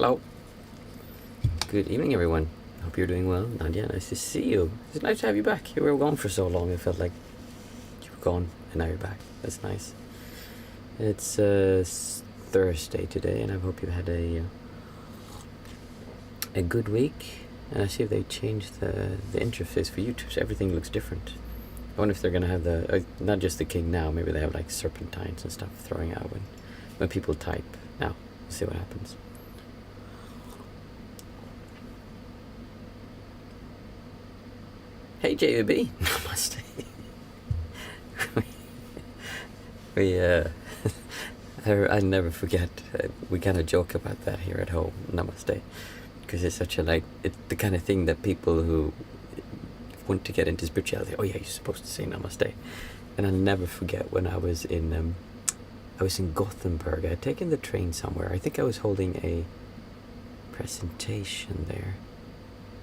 Hello. Good evening, everyone. Hope you're doing well. Nadia, nice to see you. It's nice to have you back. You were gone for so long. It felt like you were gone, and now you're back. That's nice. It's Thursday today, and I hope you had a good week. And I see if they changed the interface for YouTube, so everything looks different. I wonder if they're gonna have the not just the king now. Maybe they have like serpentines and stuff throwing out when people type. Now, we'll see what happens. Hey JUB, namaste. I never forget. We kind of joke about that here at home, namaste, because it's such a it's the kind of thing that people who want to get into spirituality. Oh yeah, you're supposed to say namaste. And I'll never forget when I was in Gothenburg. I had taken the train somewhere. I think I was holding a presentation there.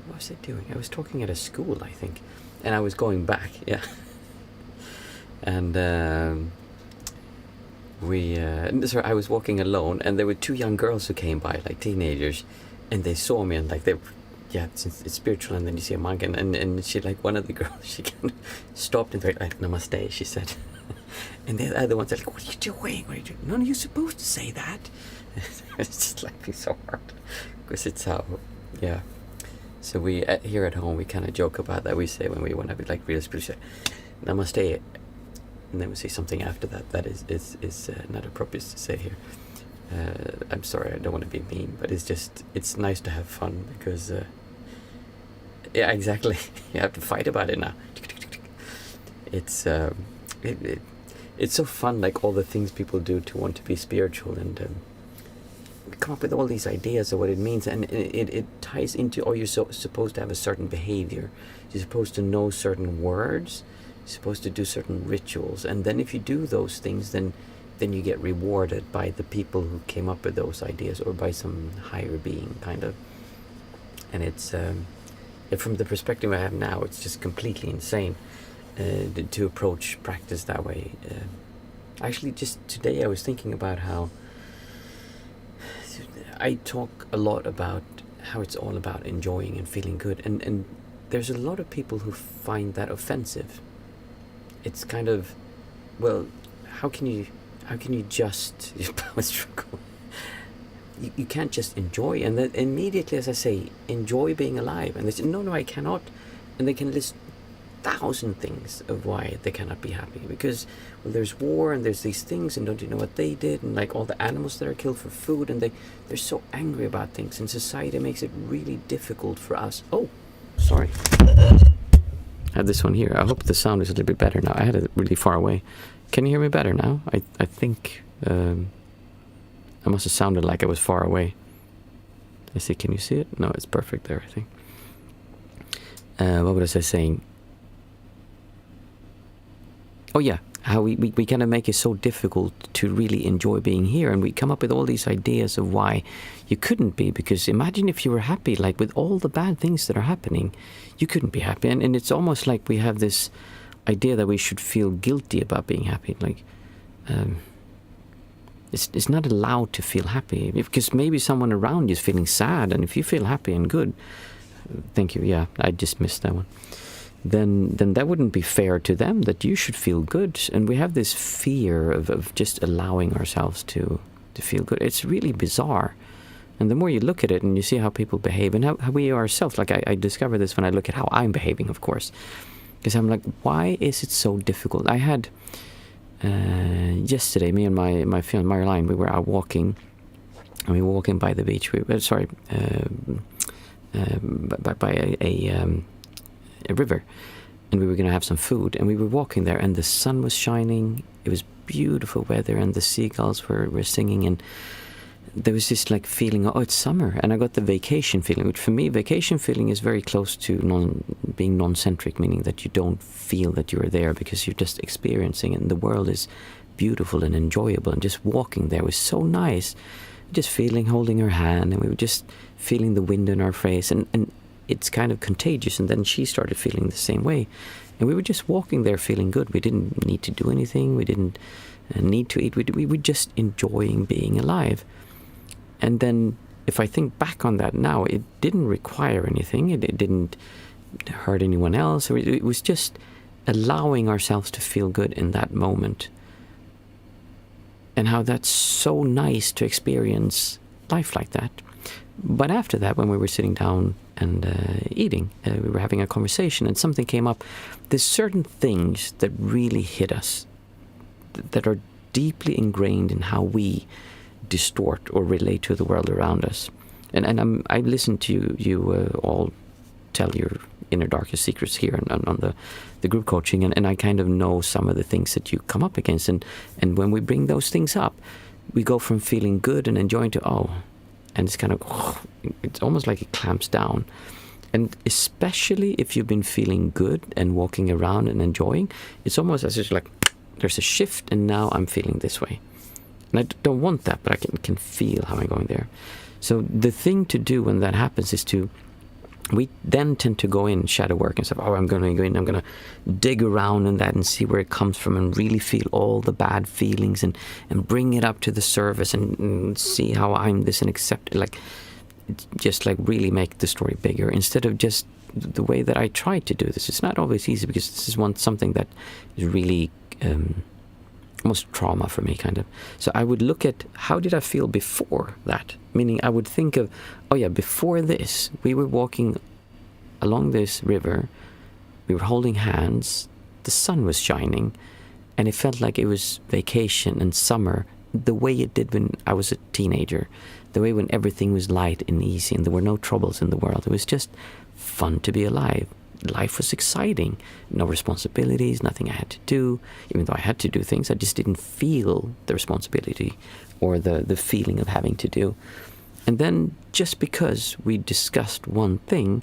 What was I doing? I was talking at a school, I think, and I was going back. Yeah. And I was walking alone, and there were two young girls who came by, like teenagers, and they saw me, and like since it's spiritual, and then you see a monk, and she, like, one of the girls, she kind of stopped and said, like, namaste, she said. And the other ones are like, what are you doing? What are you doing? No, you're supposed to say that. It's just like me so hard, because it's how, yeah. So we here at home, we kind of joke about that. We say when we want to be like real spiritual, namaste, and then we say something after that is not appropriate to say here. I'm sorry, I don't want to be mean, but it's nice to have fun, because yeah, exactly. You have to fight about it now. It's it's so fun, like all the things people do to want to be spiritual, and come up with all these ideas of what it means, and it ties into, you're supposed to have a certain behavior, you're supposed to know certain words, you're supposed to do certain rituals, and then if you do those things, then you get rewarded by the people who came up with those ideas, or by some higher being, kind of. And it's from the perspective I have now, it's just completely insane to approach practice that way. Actually, just today I was thinking about how I talk a lot about how it's all about enjoying and feeling good, and there's a lot of people who find that offensive. It's kind of, well, how can you just struggle? You can't just enjoy, and then immediately, as I say, enjoy being alive, and they say, no, I cannot, and they can list 1,000 things of why they cannot be happy, because, well, there's war, and there's these things, and don't you know what they did, and like all the animals that are killed for food, and they're so angry about things, and society makes it really difficult for us. Oh, sorry. I have this one here. I hope the sound is a little bit better now. I had it really far away. Can you hear me better now? I think I must have sounded like I was far away. I see. Can you see it? No, it's perfect there, I think. What was I saying? Oh yeah, how we kind of make it so difficult to really enjoy being here, and we come up with all these ideas of why you couldn't be, because imagine if you were happy, like with all the bad things that are happening, you couldn't be happy, and it's almost like we have this idea that we should feel guilty about being happy, like it's not allowed to feel happy, because maybe someone around you is feeling sad, and if you feel happy and good, thank you, yeah, I just missed that one, then that wouldn't be fair to them, that you should feel good. And we have this fear of just allowing ourselves to feel good. It's really bizarre. And the more you look at it and you see how people behave, and how we ourselves, like I discover this when I look at how I'm behaving, of course, because I'm like, why is it so difficult? I had yesterday, me and my fiance Marilyn, we were out walking, and we were walking by the beach. By a river, and we were going to have some food, and we were walking there, and the sun was shining, it was beautiful weather, and the seagulls were singing, and there was this like feeling, oh, it's summer, and I got the vacation feeling, which for me, vacation feeling is very close to being non-centric, meaning that you don't feel that you're there, because you're just experiencing it, and the world is beautiful and enjoyable, and just walking there was so nice, just holding her hand, and we were just feeling the wind in our face, and it's kind of contagious. And then she started feeling the same way, and we were just walking there feeling good. We didn't need to do anything, we didn't need to eat, we were just enjoying being alive. And then if I think back on that now, it didn't require anything. It didn't hurt anyone else. It was just allowing ourselves to feel good in that moment. And how that's so nice to experience life like that. But after that, when we were sitting down and eating, we were having a conversation and something came up. There's certain things that really hit us that are deeply ingrained in how we distort or relate to the world around us. And I listened to you all tell your inner darkest secrets here on the group coaching, and I kind of know some of the things that you come up against. And when we bring those things up, we go from feeling good and enjoying to, and it's kind of, it's almost like it clamps down. And especially if you've been feeling good and walking around and enjoying, it's almost as if like there's a shift and now I'm feeling this way. And I don't want that, but I can feel how I'm going there. So the thing to do when that happens is we then tend to go in shadow work and say, I'm going to go in, I'm going to dig around in that and see where it comes from and really feel all the bad feelings and bring it up to the surface and see how I'm this and accept it. Like, just like really make the story bigger instead of just the way that I try to do this. It's not always easy because this is something that is really almost trauma for me, kind of. So I would look at how did I feel before that? Meaning I would think of, before this, we were walking along this river, we were holding hands, the sun was shining, and it felt like it was vacation and summer, the way it did when I was a teenager, the way when everything was light and easy and there were no troubles in the world. It was just fun to be alive. Life was exciting. No responsibilities, nothing I had to do. Even though I had to do things, I just didn't feel the responsibility or the feeling of having to do. And then just because we discussed one thing,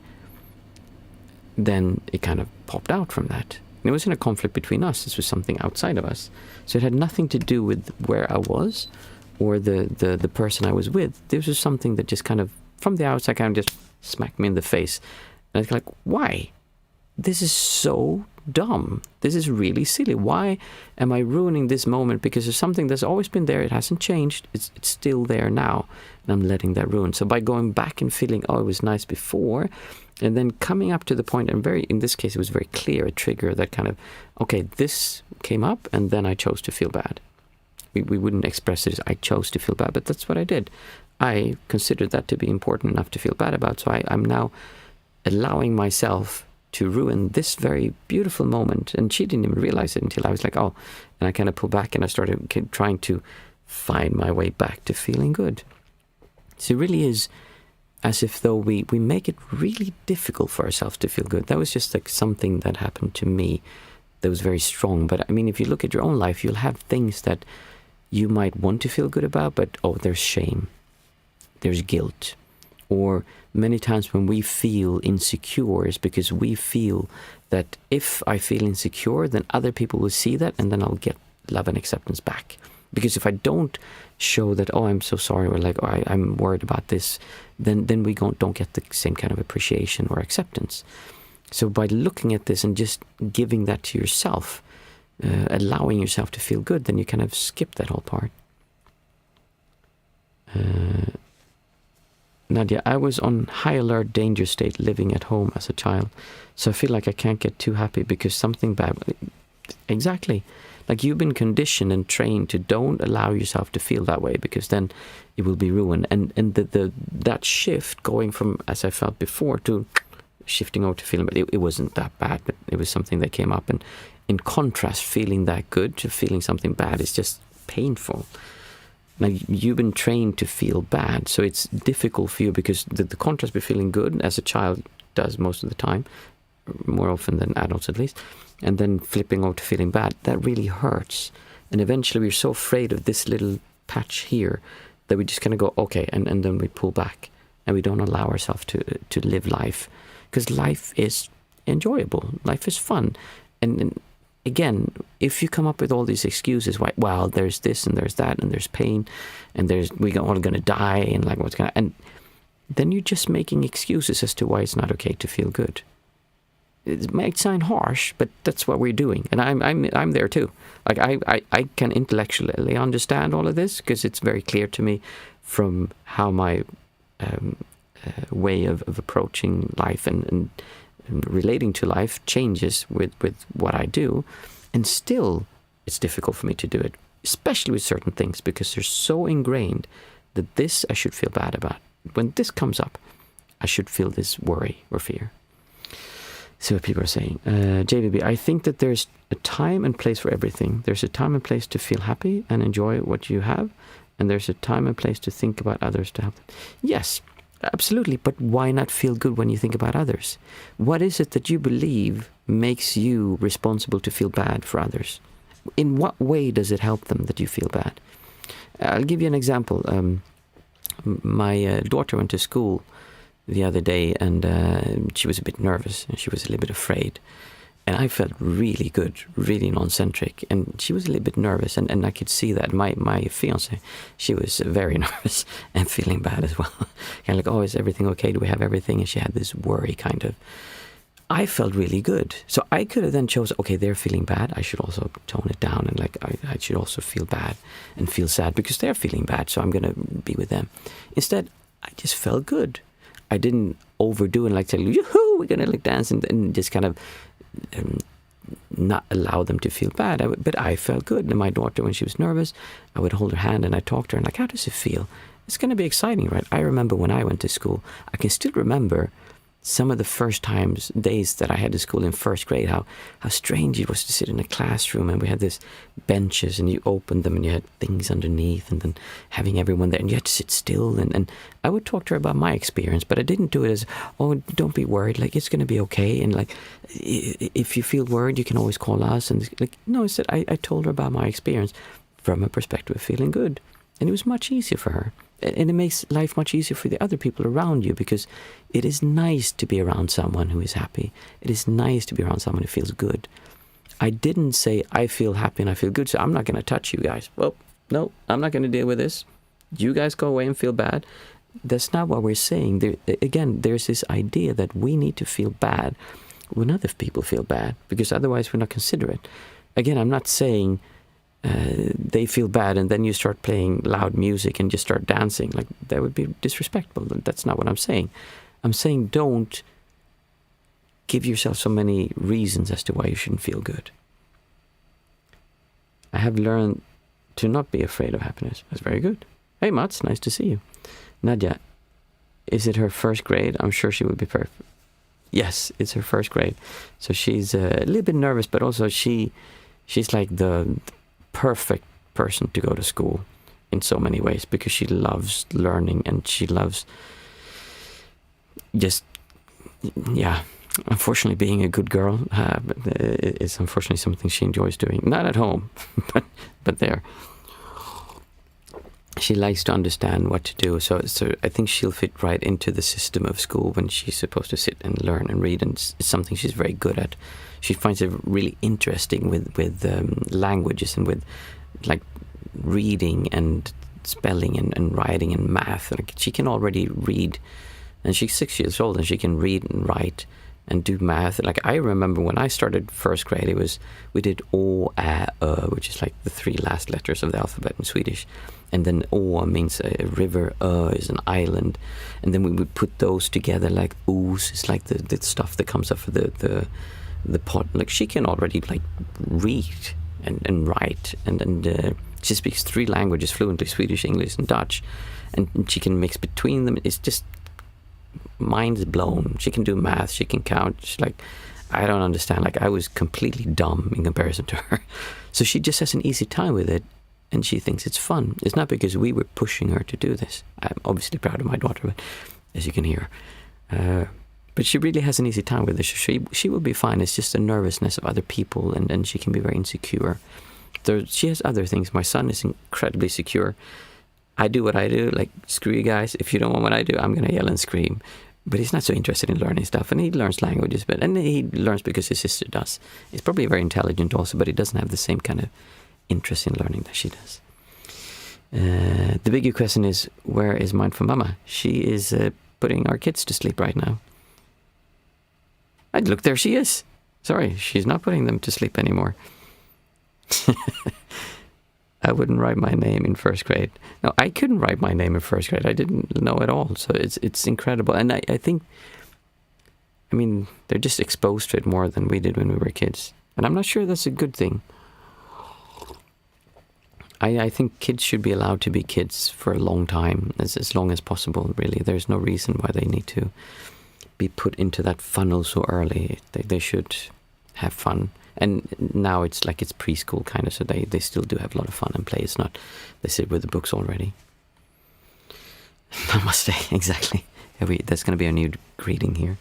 then it kind of popped out from that. And it wasn't a conflict between us. This was something outside of us. So it had nothing to do with where I was or the person I was with. This was something that just kind of, from the outside, kind of just smacked me in the face. And it's like, why? This is so dumb. This is really silly. Why am I ruining this moment? Because there's something that's always been there. It hasn't changed. It's still there now. And I'm letting that ruin. So by going back and feeling, it was nice before, and then coming up to the point, and in this case, it was very clear, a trigger that kind of, this came up, and then I chose to feel bad. We wouldn't express it as I chose to feel bad, but that's what I did. I considered that to be important enough to feel bad about. So I'm now allowing myself to ruin this very beautiful moment. And she didn't even realize it until I was like, and I kind of pulled back and I started trying to find my way back to feeling good. So it really is as if though we make it really difficult for ourselves to feel good. That was just like something that happened to me that was very strong. But I mean, if you look at your own life, you'll have things that you might want to feel good about, but there's shame, there's guilt. Or many times when we feel insecure is because we feel that if I feel insecure, then other people will see that and then I'll get love and acceptance back. Because if I don't show that, I'm so sorry, or like, I'm worried about this, then we don't get the same kind of appreciation or acceptance. So by looking at this and just giving that to yourself, allowing yourself to feel good, then you kind of skip that whole part. Nadia, I was on high alert danger state living at home as a child. So I feel like I can't get too happy because something bad. Exactly. Like you've been conditioned and trained to don't allow yourself to feel that way because then it will be ruined. And that shift going from, as I felt before, to shifting over to feeling, but it wasn't that bad, but it was something that came up. And in contrast, feeling that good to feeling something bad is just painful. Now, you've been trained to feel bad, so it's difficult for you because the contrast between feeling good, as a child does most of the time, more often than adults at least, and then flipping over to feeling bad, that really hurts. And eventually we're so afraid of this little patch here that we just kind of go, and then we pull back and we don't allow ourselves to live life. Because life is enjoyable, life is fun. And again, if you come up with all these excuses, why, well, there's this and there's that and there's pain and we're all going to die and like what's going to, and then you're just making excuses as to why it's not okay to feel good. It might sound harsh, but that's what we're doing, and I'm there too. Like I can intellectually understand all of this because it's very clear to me from how my way of approaching life and relating to life changes with what I do, and still it's difficult for me to do it, especially with certain things, because they're so ingrained that this I should feel bad about. When this comes up, I should feel this worry or fear. See what people are saying. JVB, I think that there's a time and place for everything. There's a time and place to feel happy and enjoy what you have, and there's a time and place to think about others to help them. Yes, absolutely, but why not feel good when you think about others? What is it that you believe makes you responsible to feel bad for others? In what way does it help them that you feel bad? I'll give you an example. My daughter went to school the other day, and she was a bit nervous, and she was a little bit afraid. And I felt really good, really non-centric. And she was a little bit nervous, and I could see that. My fiancée, she was very nervous and feeling bad as well. Kind of like, oh, is everything okay? Do we have everything? And she had this worry kind of. I felt really good. So I could have then chosen, okay, they're feeling bad. I should also tone it down, and like I should also feel bad and feel sad because they're feeling bad. So I'm going to be with them. Instead, I just felt good. I didn't overdo and like tell you, yoo-hoo, we're going to like dance and just kind of not allow them to feel bad. But I felt good. And my daughter, when she was nervous, I would hold her hand and I talked to her and like, how does it feel? It's going to be exciting, right? I remember when I went to school, I can still remember some of the first days that I had to school in first grade, how strange it was to sit in a classroom and we had these benches and you opened them and you had things underneath and then having everyone there and you had to sit still. And I would talk to her about my experience, but I didn't do it as, oh, don't be worried, like it's going to be okay. And like, if you feel worried, you can always call us. And like, no, instead I told her about my experience from a perspective of feeling good. And it was much easier for her. And it makes life much easier for the other people around you because it is nice to be around someone who is happy. It is nice to be around someone who feels good. I didn't say I feel happy and I feel good, so I'm not going to touch you guys. Well, no, I'm not going to deal with this. You guys go away and feel bad. That's not what we're saying. There's this idea that we need to feel bad when other people feel bad because otherwise we're not considerate. Again, I'm not saying they feel bad and then you start playing loud music and just start dancing. Like, that would be disrespectful. That's not what I'm saying. I'm saying don't give yourself so many reasons as to why you shouldn't feel good. I have learned to not be afraid of happiness. That's very good. Hey, Mats, nice to see you. Nadia, is it her first grade? I'm sure she would be perfect. Yes, it's her first grade. So she's a little bit nervous, but also she's like the perfect person to go to school in so many ways because she loves learning and she loves just, yeah, unfortunately being a good girl is unfortunately something she enjoys doing. Not at home, but there. She likes to understand what to do, so I think she'll fit right into the system of school when she's supposed to sit and learn and read, and it's something she's very good at. She finds it really interesting with languages and with like reading and spelling and writing and math. Like, she can already read, and she's 6 years old and she can read and write and do math. Like, I remember when I started first grade, we did O, Ä, Ö, which is like the 3 last letters of the alphabet in Swedish. And then O means a river, Ö is an island. And then we would put those together, like O's is like the stuff that comes off of the pot. Like, she can already like read and write and she speaks 3 languages fluently, Swedish, English and Dutch, and she can mix between them. It's just mind's blown. She can do math, she can count. She's like, I don't understand. Like, I was completely dumb in comparison to her. So she just has an easy time with it and she thinks it's fun. It's not because we were pushing her to do this. I'm obviously proud of my daughter, but as you can hear. But she really has an easy time with this. She will be fine. It's just the nervousness of other people, and she can be very insecure. She has other things. My son is incredibly secure. I do what I do, like, screw you guys. If you don't want what I do, I'm going to yell and scream. But he's not so interested in learning stuff, and he learns languages, and he learns because his sister does. He's probably very intelligent also, but he doesn't have the same kind of interest in learning that she does. The bigger question is, where is Mindful Mama? She is putting our kids to sleep right now. Look, there she is. Sorry, she's not putting them to sleep anymore. I wouldn't write my name in first grade. No, I couldn't write my name in first grade. I didn't know at all. So it's incredible. And I think, I mean, they're just exposed to it more than we did when we were kids. And I'm not sure that's a good thing. I think kids should be allowed to be kids for a long time, as long as possible, really. There's no reason why they need to be put into that funnel so early. They should have fun. And now it's like it's preschool kind of, so they still do have a lot of fun and play. It's not, they sit with the books already. Namaste, exactly. Yeah, that's going to be our new greeting here.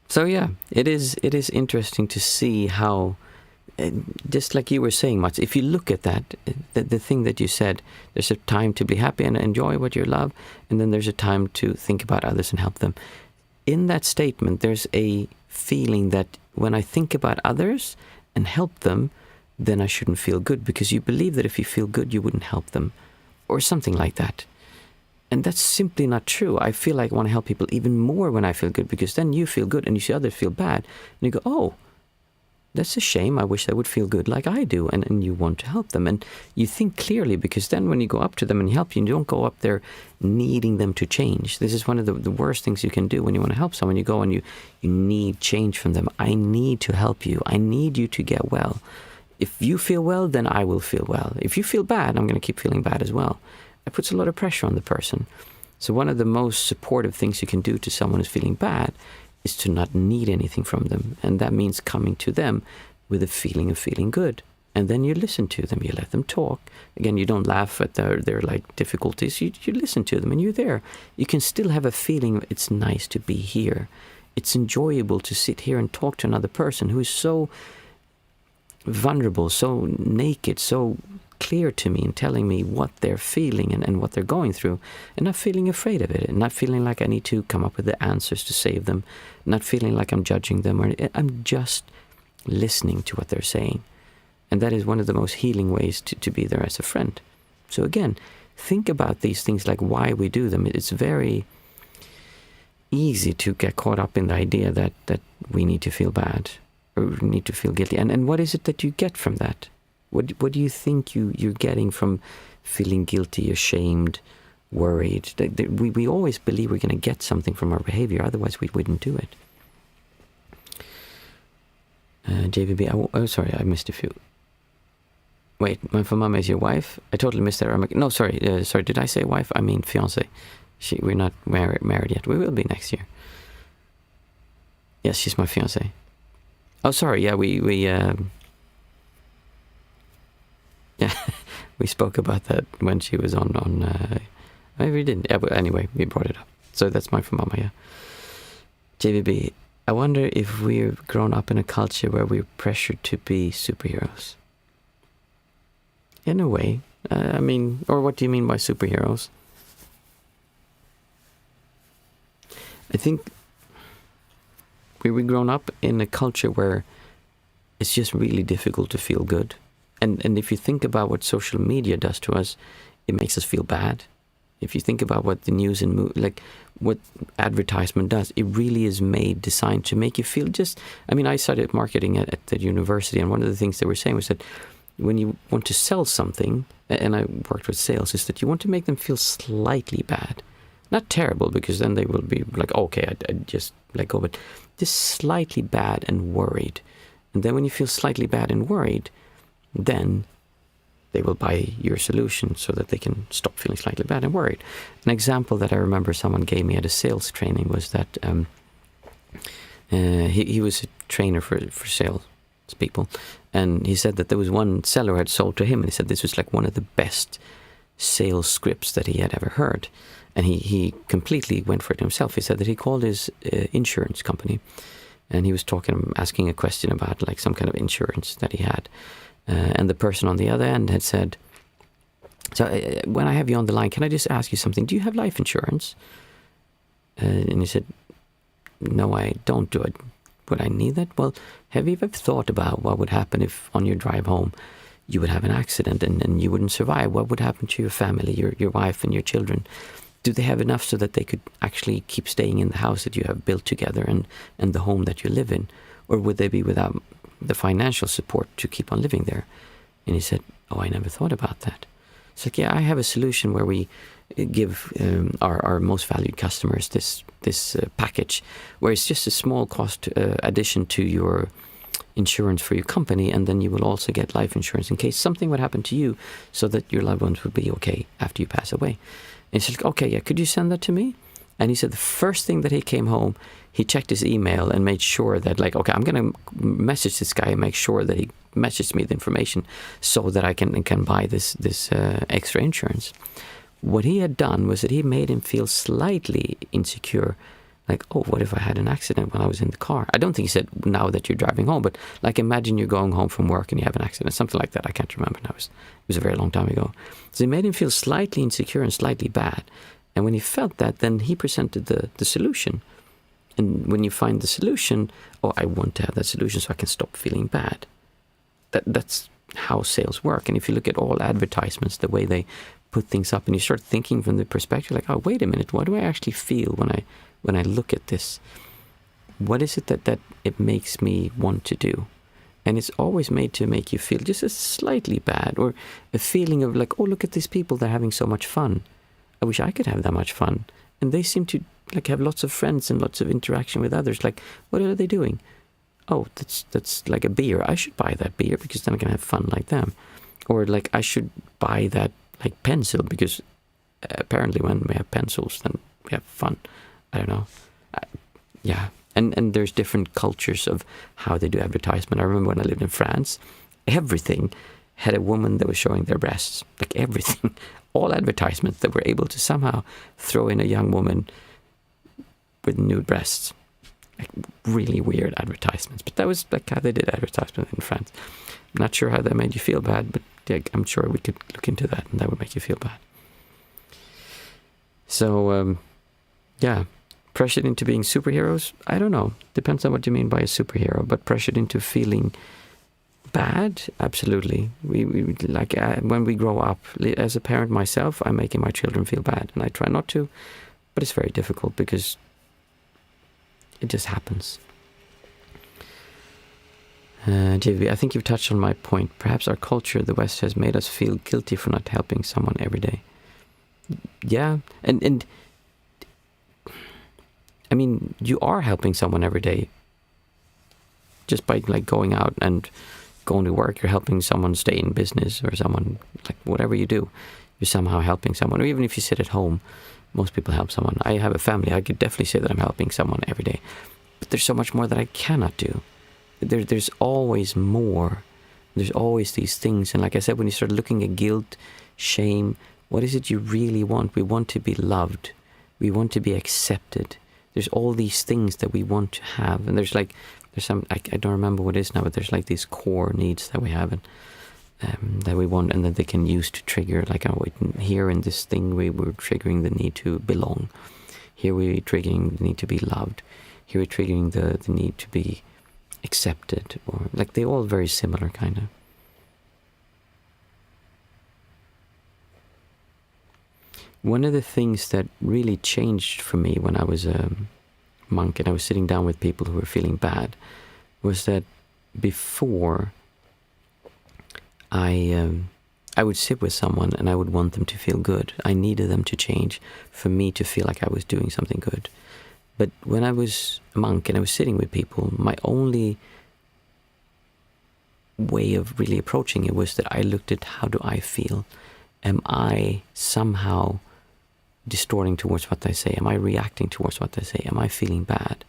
So yeah, it is interesting to see how, just like you were saying, Mats, if you look at that, the thing that you said, there's a time to be happy and enjoy what you love, and then there's a time to think about others and help them. In that statement, there's a feeling that when I think about others and help them, then I shouldn't feel good, because you believe that if you feel good, you wouldn't help them, or something like that. And that's simply not true. I feel like I want to help people even more when I feel good, because then you feel good and you see others feel bad, and you go, oh, that's a shame. I wish they would feel good like I do, and you want to help them. And you think clearly, because then when you go up to them and help you don't go up there needing them to change. This is one of the worst things you can do when you want to help someone. You go and you need change from them. I need to help you. I need you to get well. If you feel well, then I will feel well. If you feel bad, I'm going to keep feeling bad as well. It puts a lot of pressure on the person. So one of the most supportive things you can do to someone who's feeling bad is to not need anything from them. And that means coming to them with a feeling of feeling good. And then you listen to them, you let them talk. Again, you don't laugh at their like difficulties. You listen to them and you're there. You can still have a feeling it's nice to be here. It's enjoyable to sit here and talk to another person who is so vulnerable, so naked, so clear to me and telling me what they're feeling and what they're going through, and not feeling afraid of it, and not feeling like I need to come up with the answers to save them, not feeling like I'm judging them, or I'm just listening to what they're saying. And that is one of the most healing ways to be there as a friend. So again, think about these things, like why we do them. It's very easy to get caught up in the idea that we need to feel bad or need to feel guilty. And what is it that you get from that? What do you think you're getting from feeling guilty, ashamed, worried? We always believe we're going to get something from our behavior, otherwise we wouldn't do it. JVB, sorry, I missed a few. Wait, my mama is your wife? I totally missed that. No, sorry, did I say wife? I mean fiancé. We're not married yet. We will be next year. Yes, she's my fiancé. Oh, sorry, yeah, yeah, we spoke about that when she was on maybe we didn't. Yeah, but anyway, we brought it up. So that's my mama, yeah. JVB, I wonder if we've grown up in a culture where we're pressured to be superheroes. In a way. I mean, or what do you mean by superheroes? I think we've grown up in a culture where it's just really difficult to feel good. And if you think about what social media does to us, it makes us feel bad. If you think about what the news and like what advertisement does, it really is designed to make you feel just. I mean, I studied marketing at the university, and one of the things they were saying was that when you want to sell something, and I worked with sales, is that you want to make them feel slightly bad, not terrible, because then they will be like, okay, I just let go, but just slightly bad and worried. And then when you feel slightly bad and worried, then they will buy your solution so that they can stop feeling slightly bad and worried. An example that I remember someone gave me at a sales training was that he was a trainer for sales people, and he said that there was one seller who had sold to him, and he said this was like one of the best sales scripts that he had ever heard. And he completely went for it himself. He said that he called his insurance company, and he was asking a question about like some kind of insurance that he had. And the person on the other end had said, so when I have you on the line, can I just ask you something? Do you have life insurance? And he said, no, I don't do it. Would I need that? Well, have you ever thought about what would happen if on your drive home you would have an accident and you wouldn't survive? What would happen to your family, your wife and your children? Do they have enough so that they could actually keep staying in the house that you have built together and the home that you live in? Or would they be without the financial support to keep on living there? And he said, oh, I never thought about that. It's like, yeah, I have a solution where we give our most valued customers this package, where it's just a small cost addition to your insurance for your company, and then you will also get life insurance in case something would happen to you, so that your loved ones would be okay after you pass away. And he's like, okay, yeah, could you send that to me? And he said the first thing that he came home, he checked his email and made sure that, like, okay, I'm going to message this guy and make sure that he messaged me the information so that I can buy this extra insurance. What he had done was that he made him feel slightly insecure. Like, oh, what if I had an accident when I was in the car? I don't think he said now that you're driving home, but like imagine you're going home from work and you have an accident, something like that. I can't remember now. It was a very long time ago. So he made him feel slightly insecure and slightly bad. And when he felt that, then he presented the solution. And when you find the solution, oh, I want to have that solution so I can stop feeling bad. That's how sales work. And if you look at all advertisements, the way they put things up, and you start thinking from the perspective like, oh, wait a minute, what do I actually feel when I look at this? What is it that it makes me want to do? And it's always made to make you feel just a slightly bad, or a feeling of like, oh, look at these people, they're having so much fun. I wish I could have that much fun. And they seem to like have lots of friends and lots of interaction with others. Like, what are they doing? Oh, that's like a beer. I should buy that beer because then I can have fun like them. Or like, I should buy that like pencil because apparently when we have pencils, then we have fun. I don't know. Yeah. And there's different cultures of how they do advertisement. I remember when I lived in France, everything had a woman that was showing their breasts. Like everything. All advertisements that were able to somehow throw in a young woman with nude breasts. Like really weird advertisements. But that was like how they did advertisement in France. I'm not sure how that made you feel bad, but yeah, I'm sure we could look into that and that would make you feel bad. So, yeah. Pressured into being superheroes? I don't know. Depends on what you mean by a superhero. But pressured into feeling bad? Absolutely. We like when we grow up, as a parent myself, I'm making my children feel bad. And I try not to, but it's very difficult because it just happens. JV, I think you've touched on my point. Perhaps our culture, the West, has made us feel guilty for not helping someone every day. Yeah, and I mean, you are helping someone every day. Just by like going out and going to work, you're helping someone stay in business, or someone, like whatever you do, you're somehow helping someone. Or even if you sit at home, most people help someone. I have a family. I could definitely say that I'm helping someone every day. But there's so much more that I cannot do. There's always more. There's always these things. And like I said, when you start looking at guilt, shame, what is it you really want? We want to be loved. We want to be accepted. There's all these things that we want to have. And there's some, I don't remember what it is now, but there's like these core needs that we have and that we want, and that they can use to trigger, like, oh, here in this thing we're triggering the need to belong. Here we're triggering the need to be loved. Here we're triggering the need to be accepted, or like they all very similar kind of. One of the things that really changed for me when I was a monk and I was sitting down with people who were feeling bad was that before I would sit with someone and I would want them to feel good. I needed them to change for me to feel like I was doing something good. But when I was a monk and I was sitting with people, my only way of really approaching it was that I looked at, how do I feel? Am I somehow distorting towards what they say? Am I reacting towards what they say? Am I feeling bad?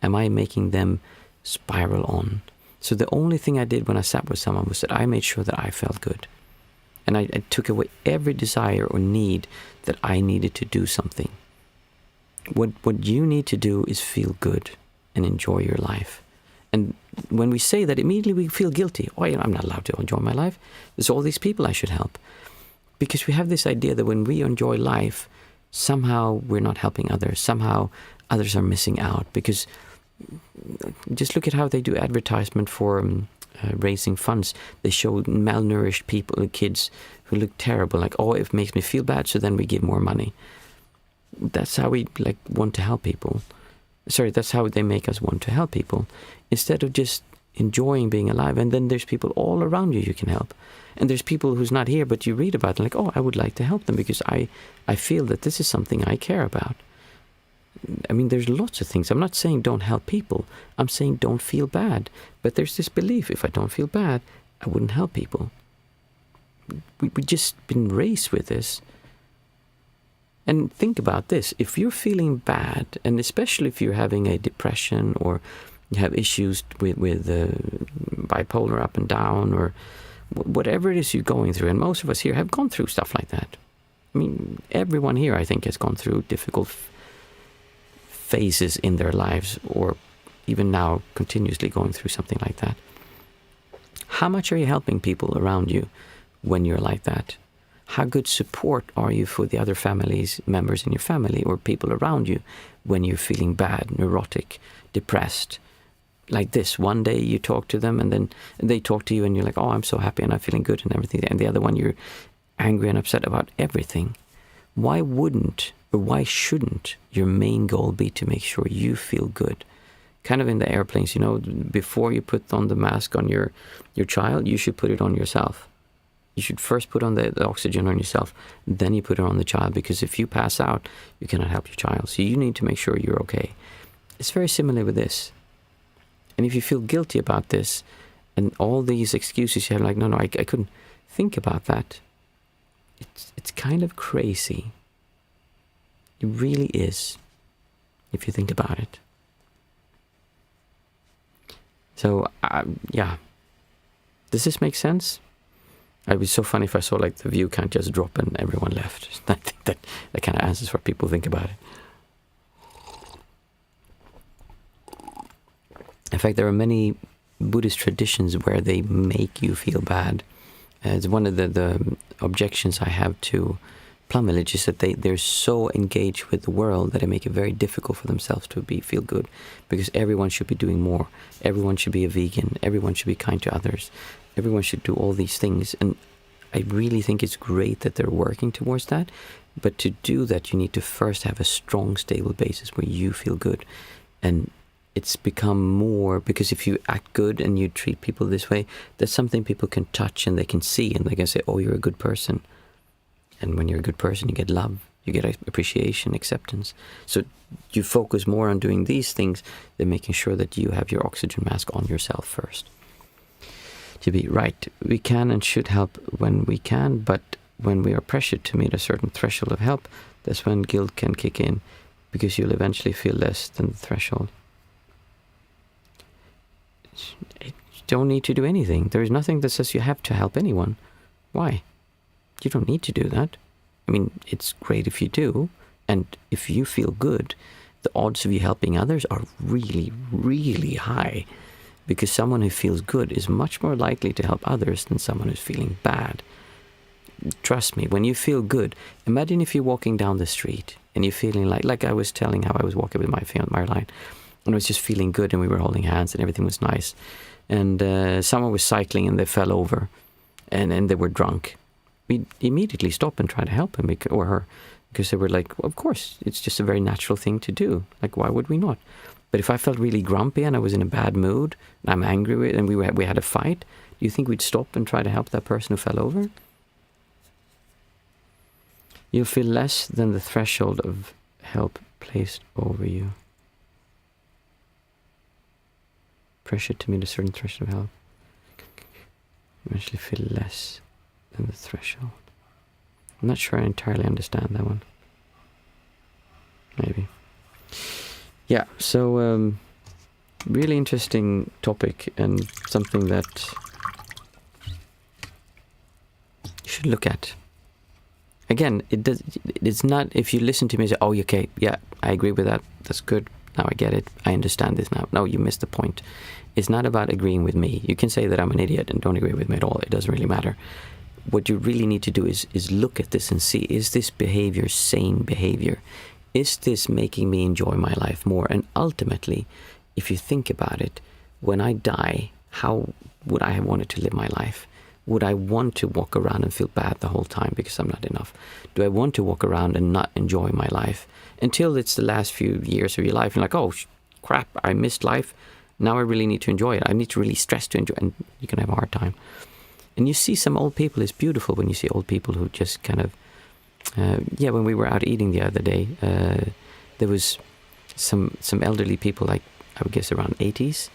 Am I making them spiral on? So the only thing I did when I sat with someone was that I made sure that I felt good. And I took away every desire or need that I needed to do something. What you need to do is feel good and enjoy your life. And when we say that, immediately we feel guilty. Oh, I'm not allowed to enjoy my life. There's all these people I should help. Because we have this idea that when we enjoy life, somehow we're not helping others. Somehow others are missing out. Because just look at how they do advertisement for raising funds. They show malnourished people, kids who look terrible. Like, oh, it makes me feel bad, so then we give more money. That's how we want to help people. Sorry, that's how they make us want to help people. Instead of just enjoying being alive. And then there's people all around you can help. And there's people who's not here, but you read about them like, oh, I would like to help them because I feel that this is something I care about. I mean, there's lots of things. I'm not saying don't help people. I'm saying don't feel bad. But there's this belief, if I don't feel bad, I wouldn't help people. We just been raised with this. And think about this. If you're feeling bad, and especially if you're having a depression or you have issues with bipolar up and down or whatever it is you're going through, and most of us here have gone through stuff like that. I mean, everyone here, I think, has gone through difficult phases in their lives, or even now continuously going through something like that. How much are you helping people around you when you're like that? How good support are you for the other members in your family or people around you when you're feeling bad, neurotic, depressed? Like this, one day you talk to them and then they talk to you and you're like, oh, I'm so happy and I'm feeling good and everything. And the other one, you're angry and upset about everything. Why wouldn't or why shouldn't your main goal be to make sure you feel good? Kind of in the airplanes, you know, before you put on the mask on your child, you should put it on yourself. You should first put on the oxygen on yourself, then you put it on the child, because if you pass out, you cannot help your child. So you need to make sure you're okay. It's very similar with this. And if you feel guilty about this and all these excuses you have, like, no, I couldn't think about that. It's kind of crazy. It really is, if you think about it. So, yeah. Does this make sense? It would be so funny if I saw like the view count just drop and everyone left. I think that kind of answers what people think about it. In fact, there are many Buddhist traditions where they make you feel bad. It's one of the objections I have to Plum Village is that they're so engaged with the world that they make it very difficult for themselves to feel good, because everyone should be doing more. Everyone should be a vegan. Everyone should be kind to others. Everyone should do all these things. And I really think it's great that they're working towards that. But to do that, you need to first have a strong, stable basis where you feel good. And it's become more, because if you act good and you treat people this way, that's something people can touch and they can see and they can say, oh, you're a good person. And when you're a good person, you get love, you get appreciation, acceptance. So you focus more on doing these things than making sure that you have your oxygen mask on yourself first. To be right, we can and should help when we can, but when we are pressured to meet a certain threshold of help, that's when guilt can kick in, because you'll eventually feel less than the threshold. You don't need to do anything. There is nothing that says you have to help anyone. Why? You don't need to do that. I mean, it's great if you do, and if you feel good, the odds of you helping others are really, really high, because someone who feels good is much more likely to help others than someone who's feeling bad. Trust me, when you feel good, imagine if you're walking down the street and you're feeling like I was telling how I was walking with my fiance, Marline, and I was just feeling good and we were holding hands and everything was nice. And someone was cycling and they fell over and they were drunk. We immediately stop and try to help him or her, because they were like, well, of course, it's just a very natural thing to do. Like, why would we not? But if I felt really grumpy and I was in a bad mood, and I'm angry with, and we had a fight, do you think we'd stop and try to help that person who fell over? You'll feel less than the threshold of help placed over you. Pressure to meet a certain threshold of help. You actually feel less than the threshold. I'm not sure I entirely understand that one. Maybe. Yeah, so really interesting topic and something that you should look at. Again, it's not, if you listen to me and say, oh, okay, yeah, I agree with that, that's good, now I get it, I understand this now. No, you missed the point. It's not about agreeing with me. You can say that I'm an idiot and don't agree with me at all. It doesn't really matter. What you really need to do is look at this and see, is this behavior sane behavior? Is this making me enjoy my life more? And ultimately, if you think about it, when I die, how would I have wanted to live my life? Would I want to walk around and feel bad the whole time because I'm not enough? Do I want to walk around and not enjoy my life until it's the last few years of your life and like, oh, crap, I missed life. Now I really need to enjoy it. I need to really stress to enjoy it, and you can have a hard time. And you see some old people, it's beautiful when you see old people who just kind of, when we were out eating the other day, there was some elderly people, like I would guess around 80s.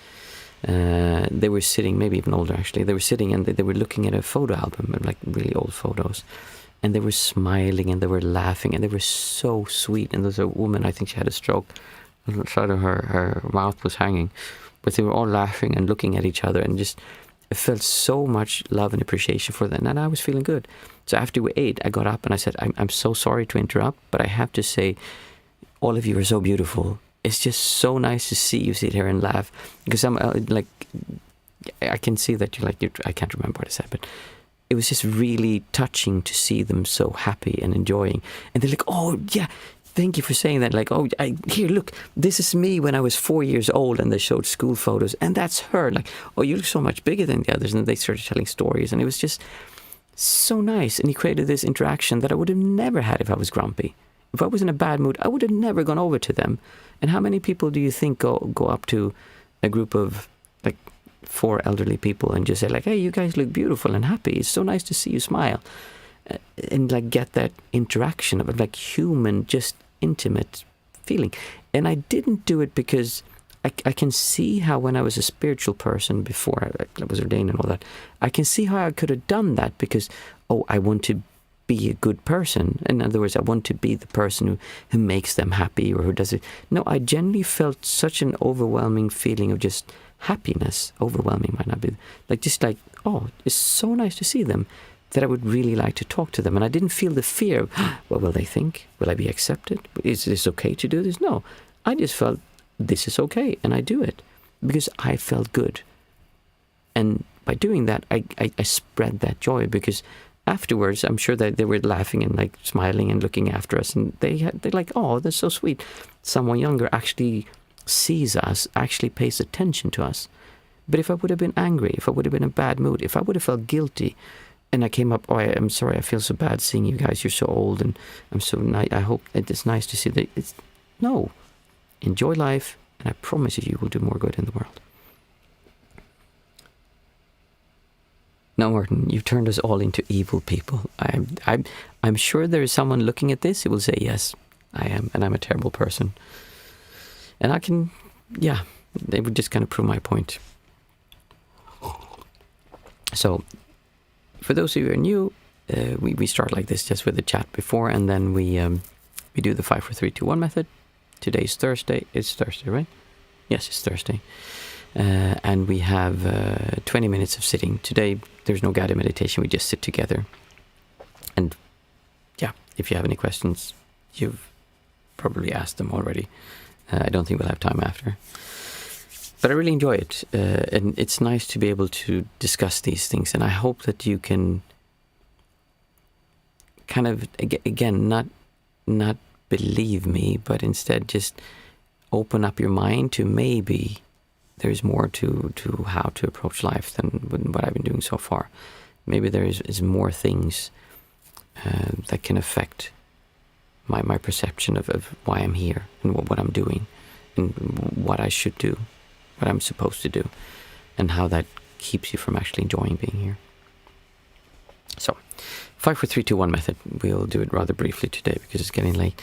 They were sitting, maybe even older actually, they were sitting and they were looking at a photo album, like really old photos. And they were smiling and they were laughing and they were so sweet. And there was a woman, I think she had a stroke, the side of her mouth was hanging. But they were all laughing and looking at each other, and just I felt so much love and appreciation for them, and I was feeling good. So after we ate, I got up and I said, I'm so sorry to interrupt, but I have to say, all of you are so beautiful. It's just so nice to see you sit here and laugh, because I'm like, I can see that you're like, I can't remember what I said, but it was just really touching to see them so happy and enjoying. And they're like, oh yeah, thank you for saying that. Like, oh, here, look, this is me when I was 4 years old, and they showed school photos, and that's her. Like, oh, you look so much bigger than the others. And they started telling stories, and it was just so nice. And he created this interaction that I would have never had if I was grumpy. If I was in a bad mood, I would have never gone over to them. And how many people do you think go up to a group of like 4 elderly people and just say like, hey, you guys look beautiful and happy. It's so nice to see you smile. And like get that interaction of like human, just intimate feeling. And I didn't do it because I can see how when I was a spiritual person before I was ordained and all that, I can see how I could have done that because, I want to be a good person. In other words, I want to be the person who makes them happy or who does it. No, I genuinely felt such an overwhelming feeling of just happiness. Overwhelming might not be, like just like, oh, it's so nice to see them, that I would really like to talk to them. And I didn't feel the fear of, what will they think? Will I be accepted? Is this okay to do this? No, I just felt this is okay, and I do it because I felt good. And by doing that, I spread that joy, because afterwards, I'm sure that they were laughing and like smiling and looking after us, and they're like, oh, that's so sweet. Someone younger actually sees us, actually pays attention to us. But if I would have been angry, if I would have been in a bad mood, if I would have felt guilty, and I came up, I'm sorry, I feel so bad seeing you guys, you're so old, and I'm so nice, I hope it's nice to see that. No, enjoy life, and I promise you will do more good in the world. Now, Martin, you've turned us all into evil people. I'm sure there is someone looking at this who will say, yes, I am, and I'm a terrible person. And I can, they would just kind of prove my point. So, for those of you who are new, we start like this, just with the chat before, and then we do the 5, 4, 3, 2, 1 method. Today's Thursday. It's Thursday, right? Yes, it's Thursday. And we have 20 minutes of sitting. Today, there's no guided meditation. We just sit together. And if you have any questions, you've probably asked them already. I don't think we'll have time after. But I really enjoy it. And it's nice to be able to discuss these things. And I hope that you can kind of, again, not believe me, but instead just open up your mind to maybe there's more to how to approach life than what I've been doing so far. Maybe there is more things that can affect my perception of why I'm here and what I'm doing and what I should do, what I'm supposed to do, and how that keeps you from actually enjoying being here. So, 5, 4, 3, 2, 1 method. We'll do it rather briefly today because it's getting late.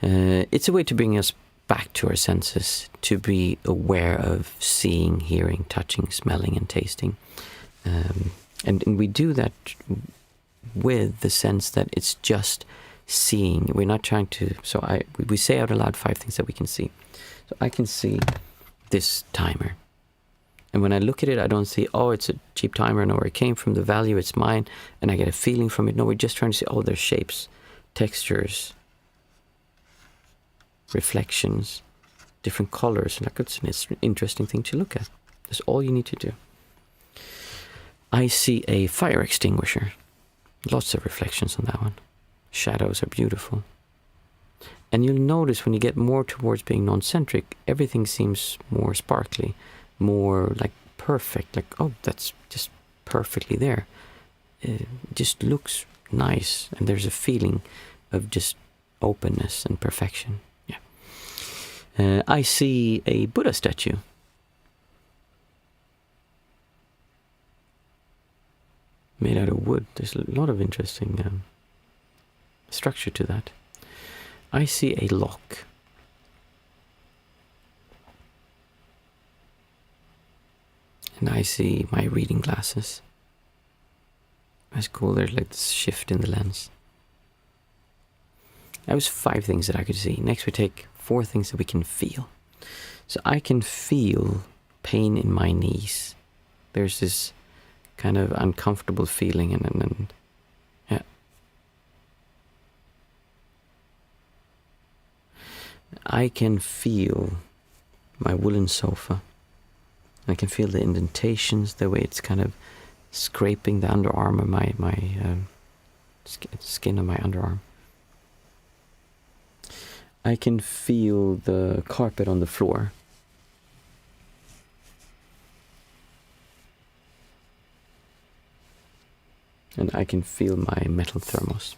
It's a way to bring us back to our senses, to be aware of seeing, hearing, touching, smelling, and tasting. And we do that with the sense that it's just seeing. We're not trying to... So we say out aloud 5 things that we can see. So I can see this timer. And when I look at it, I don't see, it's a cheap timer. I know where it came from, the value, it's mine, and I get a feeling from it. No, we're just trying to see, there's shapes, textures, reflections, different colors. Like, it's an interesting thing to look at. That's all you need to do. I see a fire extinguisher. Lots of reflections on that one. Shadows are beautiful. And you'll notice when you get more towards being non-centric, everything seems more sparkly, more like perfect. Like, that's just perfectly there. It just looks nice. And there's a feeling of just openness and perfection. I see a Buddha statue. made out of wood. There's a lot of interesting structure to that. I see a lock. And I see my reading glasses. That's cool, there's like this shift in the lens. That was 5 things that I could see. Next we take 4 things that we can feel. So I can feel pain in my knees. There's this kind of uncomfortable feeling and yeah. I can feel my woolen sofa. I can feel the indentations, the way it's kind of scraping the underarm of my skin of my underarm. I can feel the carpet on the floor. And I can feel my metal thermos.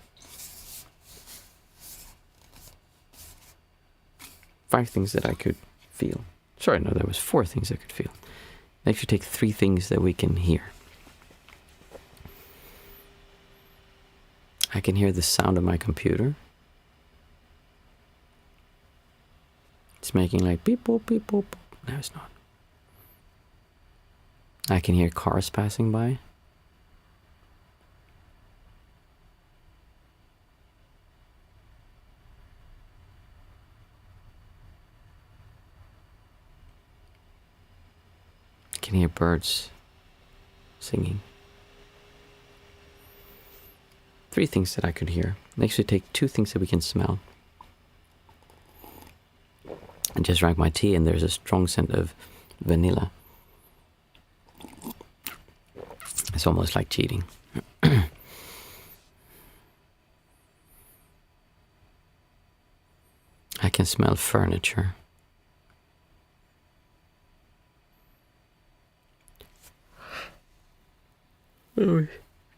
5 things that I could feel. Sorry, no, there was 4 things I could feel. Next we take 3 things that we can hear. I can hear the sound of my computer. It's making like beep boop beep boop. No, it's not. I can hear cars passing by. I can hear birds singing. 3 things that I could hear. Next we take 2 things that we can smell. I just drank my tea and there's a strong scent of vanilla. It's almost like cheating. I can smell furniture. Oh,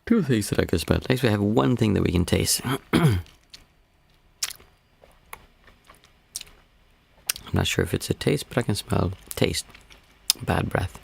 2 things that I can smell. Next we have 1 thing that we can taste. I'm not sure if it's a taste, but I can smell taste. Bad breath.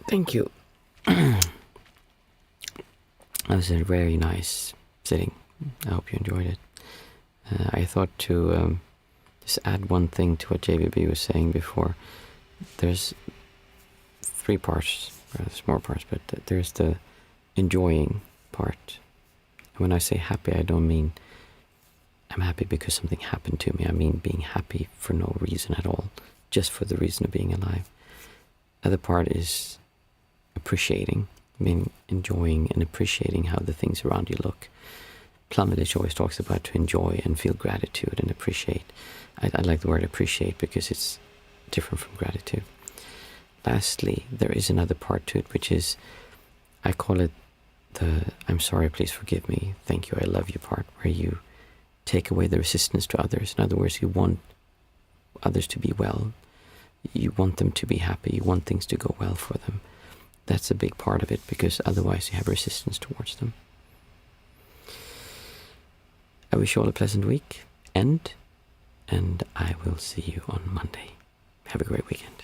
Thank you. That was a very nice sitting. I hope you enjoyed it. I thought to just add one thing to what JVB was saying before. There's 3 parts, or there's more parts, but there's the enjoying part. And when I say happy, I don't mean I'm happy because something happened to me. I mean being happy for no reason at all, just for the reason of being alive. The other part is appreciating, enjoying and appreciating how the things around you look. Plum Village always talks about to enjoy and feel gratitude and appreciate. I like the word appreciate because it's different from gratitude. Lastly, there is another part to it, which is, I call it the I'm sorry, please forgive me, thank you, I love you part, where you take away the resistance to others. In other words, you want others to be well. You want them to be happy. You want things to go well for them. That's a big part of it, because otherwise you have resistance towards them. I wish you all a pleasant week, and I will see you on Monday. Have a great weekend.